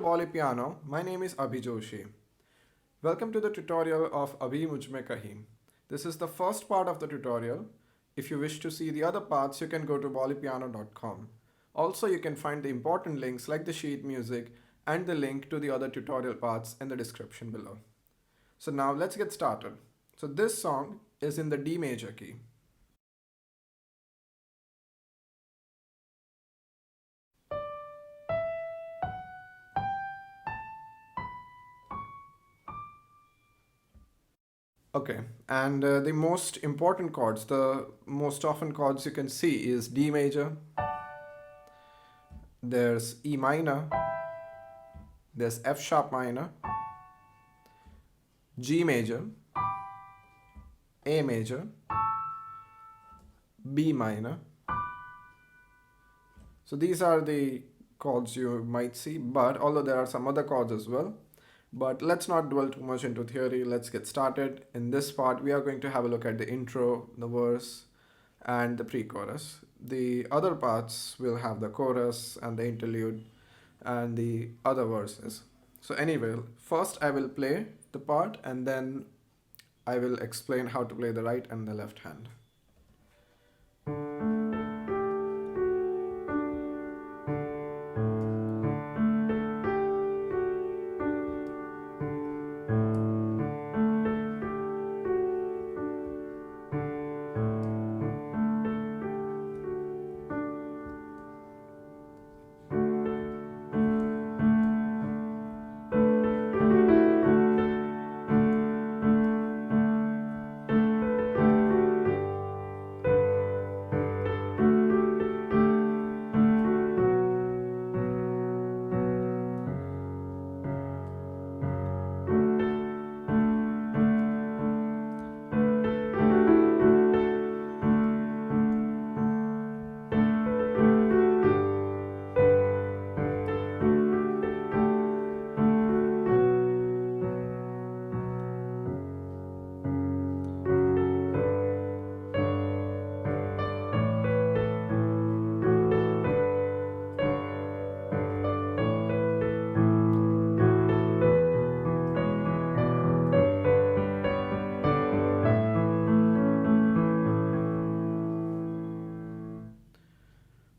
Bollypiano. My name is Abhi Joshi. Welcome to the tutorial of Abhi Mujh Kahin. This is the first part of the tutorial. If you wish to see the other parts, you can go to bollypiano.com. Also, you can find the important links like the sheet music and the link to the other tutorial parts in the description below. So now let's get started. So this song is in the D major key. Okay, and the most important chords, the most often chords you can see is D major, there's E minor, there's F sharp minor, G major, A major, B minor. So these are the chords you might see, but although there are some other chords as well. But let's not dwell too much into theory. Let's get started. In this part, we are going to have a look at the intro, the verse, and the pre-chorus. The other parts will have the chorus and the interlude and the other verses. So anyway, first I will play the part and then I will explain how to play the right and the left hand.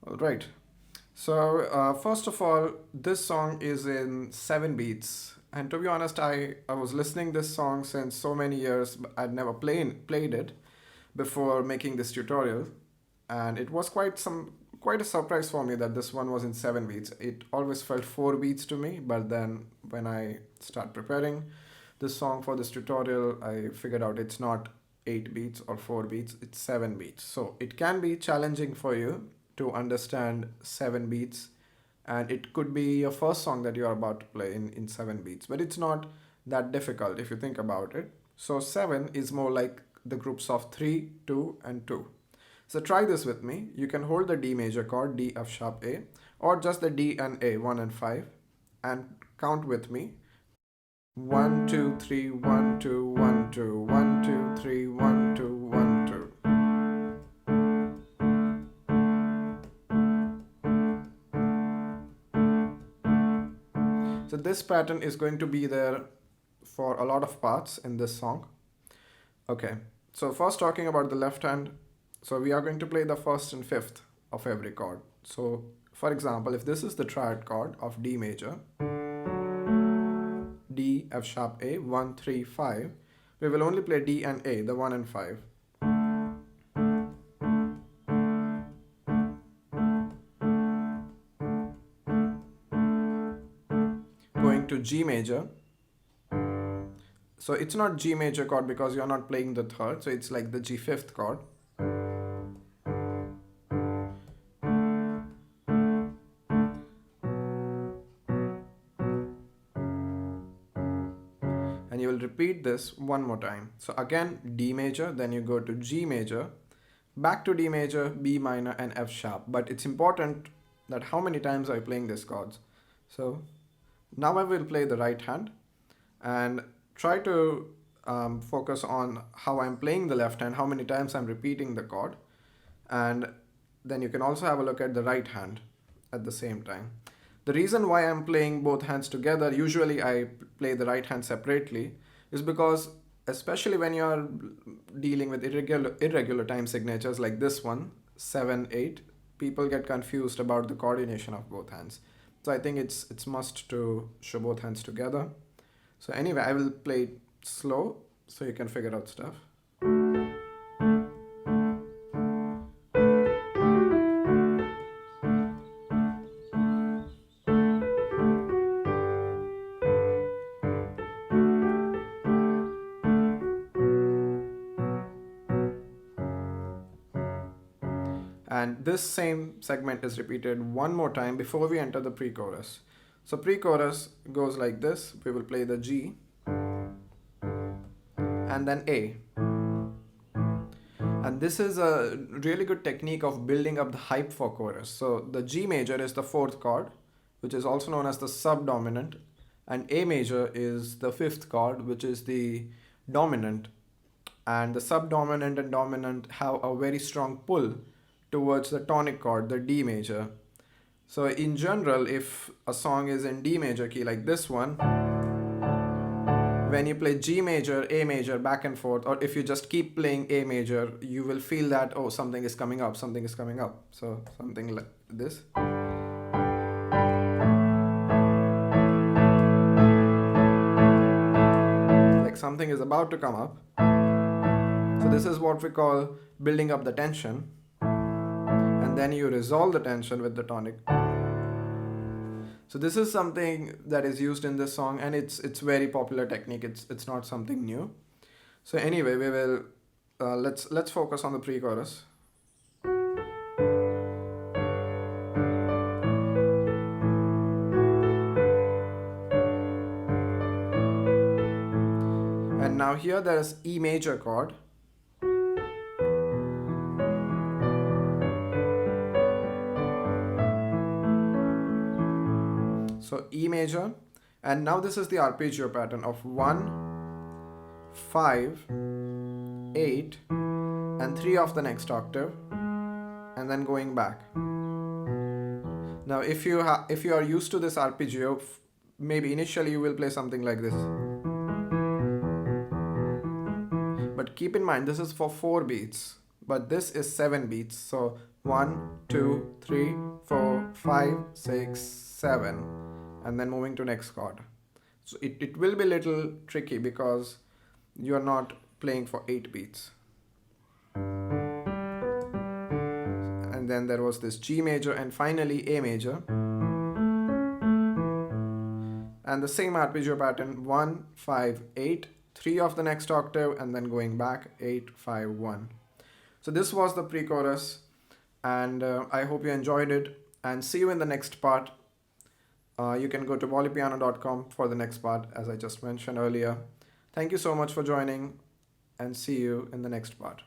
All right. So first of all, this song is in 7 beats. And to be honest, I was listening this song since so many years. But I'd never played it before making this tutorial. And it was quite a surprise for me that this one was in 7 beats. It always felt 4 beats to me, but then when I start preparing this song for this tutorial, I figured out it's not 8 beats or 4 beats, it's 7 beats. So it can be challenging for you to understand 7 beats, and it could be your first song that you're about to play in 7 beats, but it's not that difficult if you think about it. So 7 is more like the groups of 3, 2, and 2. So try this with me. You can hold the D major chord, D, F sharp, A, or just the D and A, 1 and 5, and count with me. 1, 2, 3, 1, 2, 1, 2, 1, 2, 3, 1, 2, 1, 2. So this pattern is going to be there for a lot of parts in this song. Okay, so first talking about the left hand. So we are going to play the first and fifth of every chord. So for example, if this is the triad chord of D major, D, F sharp, A, 1, 3, 5, we will only play D and A, the 1 and 5. Going to G major. So it's not G major chord because you're not playing the third, so it's like the G fifth chord. And you will repeat this one more time. So again, D major, then you go to G major, back to D major, B minor, and F sharp. But it's important that how many times are you playing these chords. So now I will play the right hand and try to focus on how I'm playing the left hand, how many times I'm repeating the chord. And then you can also have a look at the right hand at the same time. The reason why I'm playing both hands together, usually I play the right hand separately, is because especially when you're dealing with irregular time signatures like this one, 7 8, people get confused about the coordination of both hands. So I think it's must to show both hands together. So anyway, I will play it slow so you can figure out stuff. And this same segment is repeated one more time before we enter the pre-chorus. So pre-chorus goes like this. We will play the G and then A. And this is a really good technique of building up the hype for chorus. So the G major is the fourth chord, which is also known as the subdominant, and A major is the fifth chord, which is the dominant. And the subdominant and dominant have a very strong pull towards the tonic chord, the D major. So in general, if a song is in D major key like this one, when you play G major, A major back and forth, or if you just keep playing A major, you will feel that, oh, something is coming up, something is coming up. So something like this. Like something is about to come up. So this is what we call building up the tension. And then you resolve the tension with the tonic. So this is something that is used in this song, and it's very popular technique. It's not something new. So anyway, we will let's focus on the pre-chorus. And now here there is E major chord. So E major, and now this is the arpeggio pattern of 1, 5, 8, and 3 of the next octave, and then going back. Now if you are used to this arpeggio, maybe initially you will play something like this. But keep in mind, this is for 4 beats, but this is 7 beats. So 1, 2, 3, 4, 5, 6, 7. And then moving to next chord. So it will be a little tricky because you are not playing for 8 beats. And then there was this G major and finally A major. And the same arpeggio pattern, 1, 5, 8, 3 of the next octave, and then going back, 8, 5, 1. So this was the pre-chorus, and I hope you enjoyed it, and see you in the next part. You can go to bollypiano.com for the next part, as I just mentioned earlier. Thank you so much for joining, and see you in the next part.